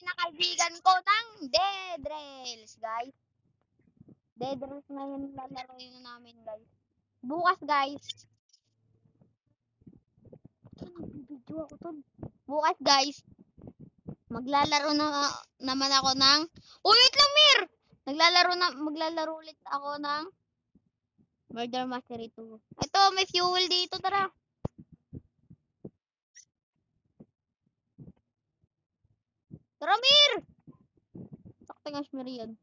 na kaibigan ko ng Dead Rails, guys. Dead Rails ngayon lalaroin na namin, guys. Bukas, guys. Video ako to. Bukas, guys. Maglalaro na naman ako ng... Uy, wait lang, Mir! Maglalaro ulit ako ng Murder Mastery 2. Ito, may fuel dito, tara. Tara, Mir! Sakto nga, Mir yan.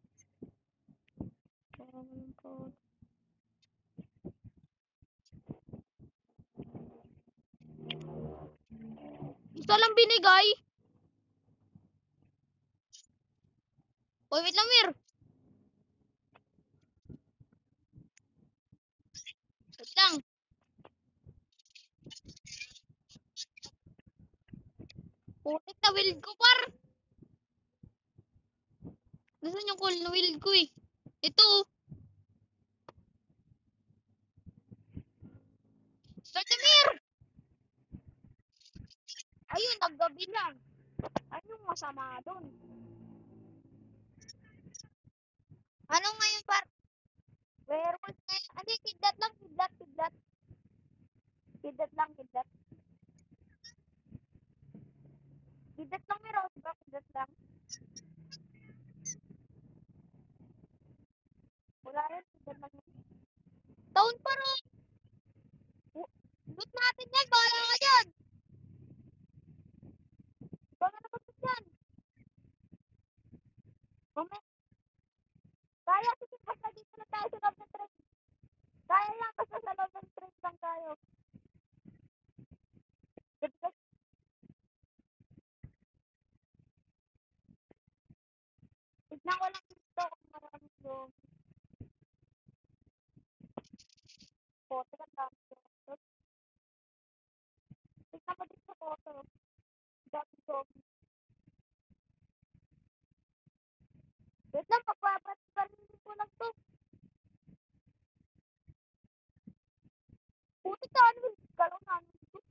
Isa lang binigay. Uy, wait lang, Mir! Wait lang. Putik na wild ko, par! Nasaan yung call na wild ko eh? Ito. Start na, Mir! Ayun, naggabi lang. Anong masama doon? Ano ngayon, par? Werewolf ngayon. Ano, kidlat lang, kidlat. Kidlat lang. Kidlat lang, Mir. Diba, kidlat lang. Wala yan, kidlat lang. Taon pa rin. Loot natin yan, bahala ka dyan. Bahala na ba dyan? Mamaya. Kaya, sige, basta dito na tayo sa loob ng train. Kaya lang, basta sa loob ng train lang tayo. Tignan ko lang dito kung maraming yung photo ng dami. Tignan mo dito sa photo. Dami. Wait lang, pagpapalit ko lang to. Puti ka, ano yung galong namin dito?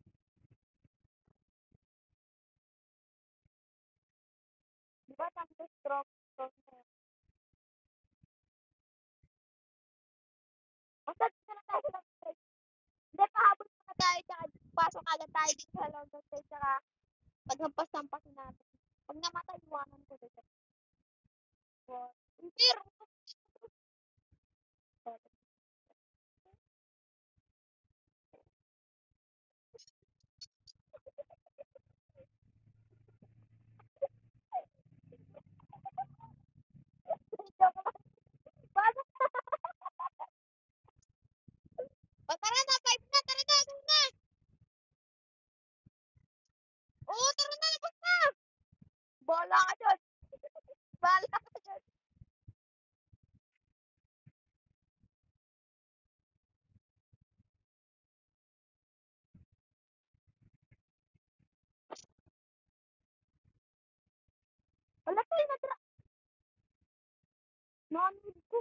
Diba, tanto stroke. Basta dito na tayo sa loob ng train. Hindi, pahabol muna tayo, tsaka pasok agad tayo dito sa loob ng train, tsaka paghampas-hampasin natin. Pag namatay, iwanan ko dito. Hindi, tara na, 5 na, tara na, tara na. Oo, tara na, labas na. Bahala ka dyan. Bahala ka dyan. Wala tayo na, tara. Non-weed ko.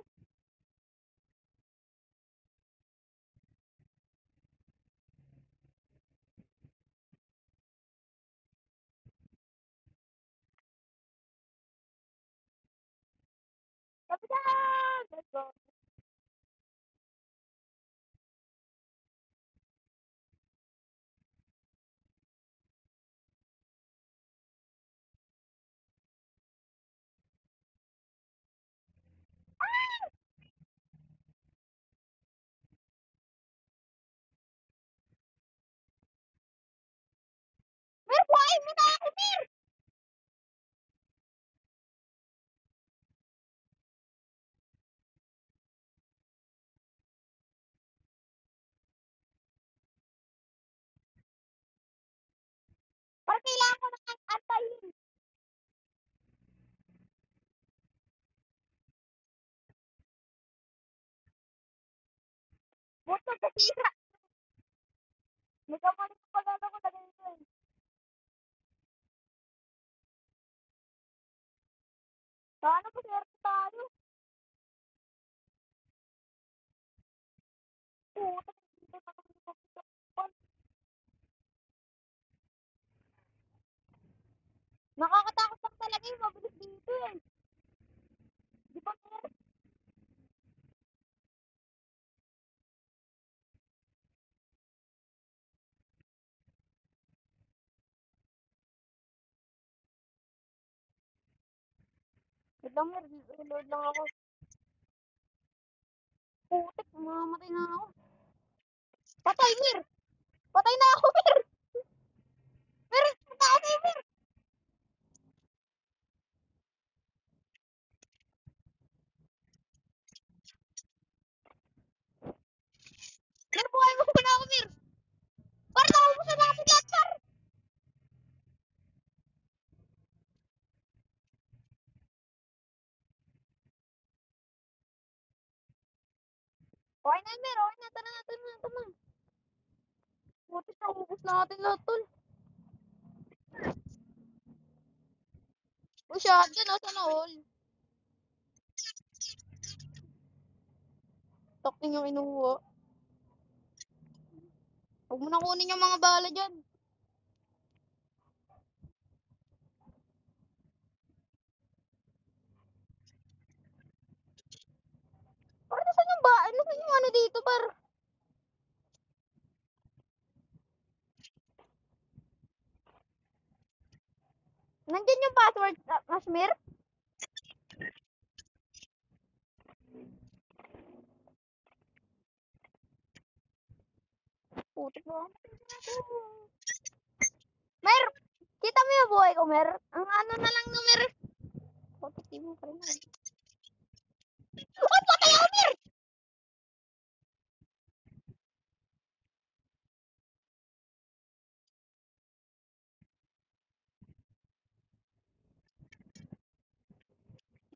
Kapitan! Let's go. Mir, buhayin mo na ako, Mir! Parang kailangan ko na antayin. Buto sa sira. Nagkamalit ko pala ako na ganyan. Paano po sir tayo? Puta, dito na kami magkakapan. Nakakatakot lang talaga yung yan. Di ba, Mir? Wait lang, Mir. Reload lang ako. Putik, mamamatay na ako. Patay, Mir! Patay na ako, Mir! Mir, patay ako, Mir! Mir, buhay mo muna ako, Mir! Par, naubusan natin lahat, Par! Okay na, Mir. Okay na. Tara na, tara na, tara na. Putik, naubos natin lahat, tol. Uy, shotgun, nasa na all. Takting yung inuha. Huwag mo na kunin yung mga bala dyan. Par, nasan yung ba? Nasan yung ano dito, par? Nandyan yung password, Asmir? Putik mo. Mer, kita mo yung buhay ko, Mer? Ang ano na lang no, Mer? Putik, di mo pa rin. Oh, patay ako, Mer!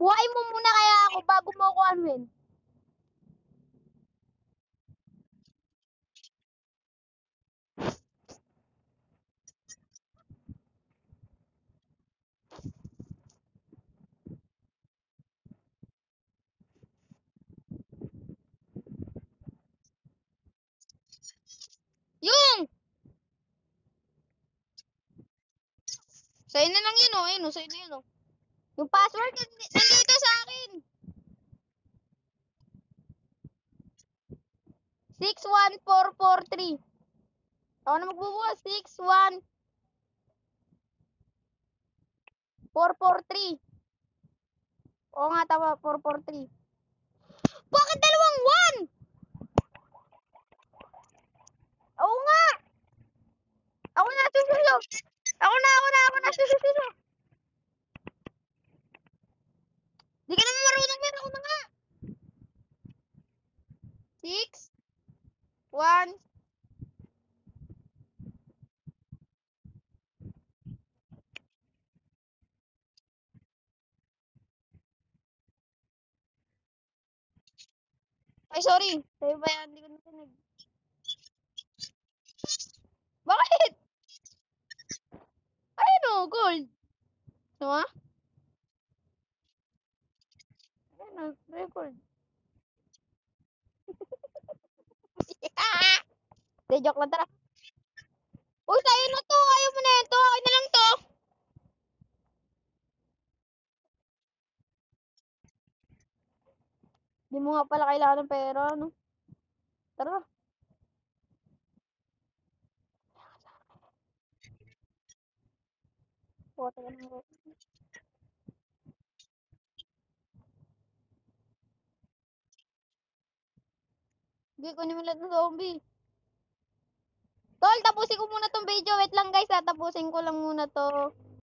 Buhay mo muna kaya ako bago mo ako anuin. Yung! Sa'yo na lang yun, oh. Ayun, oh. Sa'yo na yun, oh. Yung password, nandito sa akin. 61443. Ako na magbubukas. 61443. Oo nga, tama. 443. Bakit dalawang 1? Oo nga! Ako na, susulo. Ako na, susulo. Di ka naman marunong, Mer. Ako na nga. 6, 1. Ay, sorry. Sa'yo ba yan? Hindi ko natinig. Bakit? Ayun, oh, gold. Diba? Ayun, oh, record. Hindi, joke lang. Tara. Uy, sa'yo na to. Ayaw mo na ito. Akin na lang to. Di mo nga pala kailangan ng pera, no? Tara. Puta ka na. Sige, kunin mo lahat ng zombie. Tol, tapusin ko muna tong video. Wait lang, guys. Tapusin ko lang muna to.